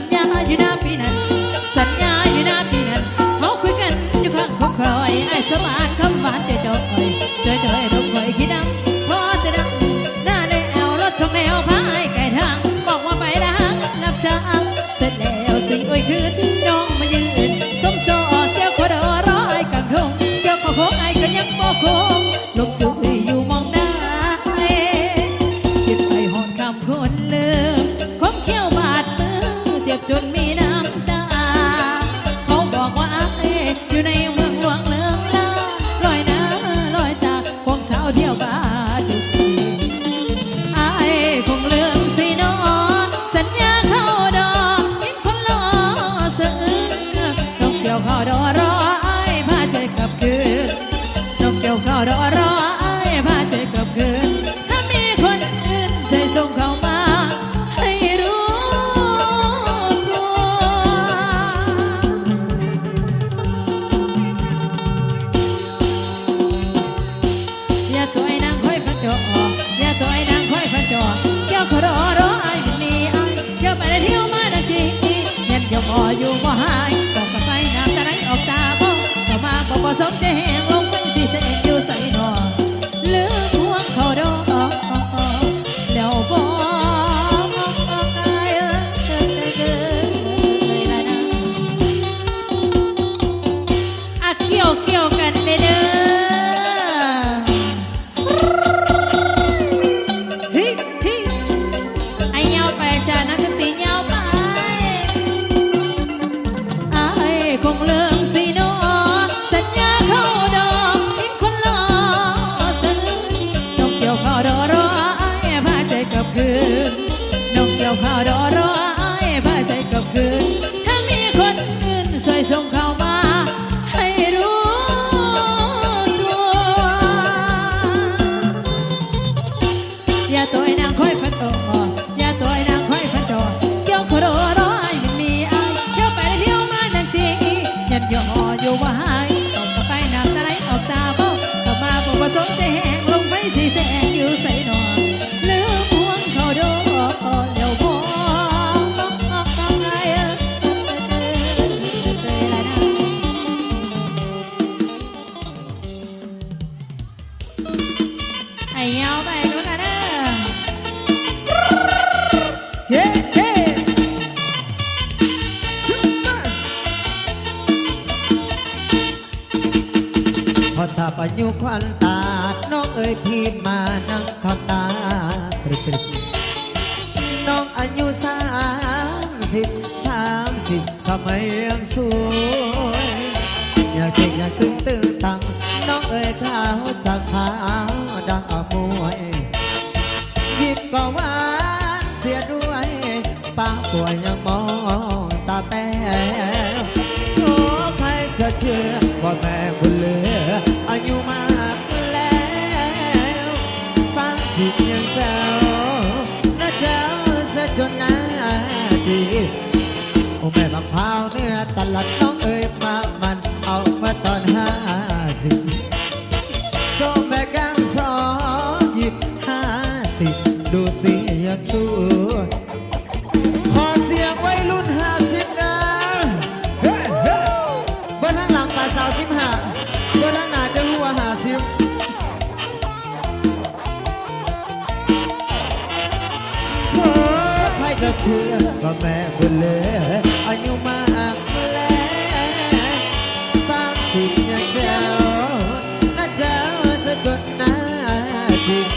ญญาอยู่หน้าปีนั้นสัญญาอยู่หน้าปีนั้นเขาคุยกันอยู่ข้างของคอยไอ้สมานคำหวานเจยเจยดมคอยคิดดังพอจะดังหน้าในแอวรถทงแนวพายไก่ทางบอกว่าไปดังนับจ้างเสร็จแล้วสิโอ้ยคืนน้องมายืนสมโซเกี่ยวขอดอร้อยกังทงเกี่ยวขอโค้งไอ้ก็ยังบ่โค้งลงจุยอยู่มองหน้าคิดไปหอนคำคนลืมคมเขี้ยวบาดมือเจ็บจนมีน้ำตาเขาบอกว่าอยู่ในเมืองหลวงเลืองลาลอยหน้าลอยตาควงสาวเที่ยวบาดุไอ้คงลืมสิน้อสัญญาเข้าดอกินคนล้อซึ้งนกเกี่ยวเข้าดอรอไอ้พาใจกลับคืนนกเกี่ยวเข้าดอรอไอ้พาใจกลับคืนถ้ามีคนอื่นใจส่งเข้ามาให้รู้ตัวอย่าตัวไอ้นางค่อยฟันจออย่าตัวไอ้นางค่อยฟันจอเกี่ยวขอรอไอ้ยังมีไอ้เกี่ยวไปได้เที่ยวมาดังจริงยันยอมอ่ออยู่บ่หายต้องกลับไปน้ำตาไหลออกตาบ่ต่อมาบ่สมใจแห้งลงไปสิเสียอยู่ใส่หนอลืมห่วงเขาดอกแล้วบ่เกี่ยวกันเด้อเฮ้ยที่ไอ้ยาวไปจานักดนตรียาวไปไอ้คงเลืองสิโนสัญญาเข้าดอกทิ้งคนรอซึ้งนกเกี่ยวเข้าดอรอไอ้พาใจกลับคืนนกเกี่ยวเข้าดอรอไอ้พาใจกลับคืนถ้ามีคนอื่นช่วยส่งเข้ามาให้รู้ตัวอย่าตัวไอ้นางค่อยฟันต่ออย่าตัวไอ้นางค่อยฟันต่อเกี่ยวขอรอยังมีไอ้เที่ยวไปเที่ยวมาดังจริงยันย่ออยู่ว่าหายต้องกลับไปน้ำตาไหลออกตาเบ้ากลับมาบอกว่าสนใจแห้งลงไปสีแสงอยู่ใส่หนอลืมห่วงเขาดอกเลี้ยวบ่ไอ้ยาวไปนู้นนะเด้อเฮ้เฮ้พอทราบอายุควันตาน้องเอ๋ยพี่มานั่งคำตาปริบน้องอายุ30ทำไมยังสวยอยากเก่งอยากตึงตังน้องเอ๋ยขาวจากขาวดังอมวยยิ้มก็หวานเสียด้วยปากป่วยยังมองตาแป้วโชคใครจะเชื่อว่าแม่คนเหลืออายุมากแล้ว30ยังเจ้านะเจ้าซะจนหน้าจีบโอ้แม่บักพร้าวเนื้อตลาดน้องเอ๋ยมามันเอามาตอน50ส่งแม่กัน250ดูสิยังสู้ขอเสียงวัยรุ่น50นะเฮ้เฮ้บนทางหลังป่าสาว15บนทางหน้าจะหัว50เธอใครจะเชื่อว่าแม่คนเหลืออายุมากแล้ว30ยังเจ้าน่าเจ้าซะจนหน้าจีบ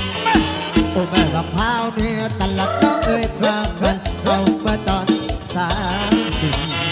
โอ้แม่บักพร้าวเนี่ยตลาดน้องเอ๋ยพามันเอามาตอน30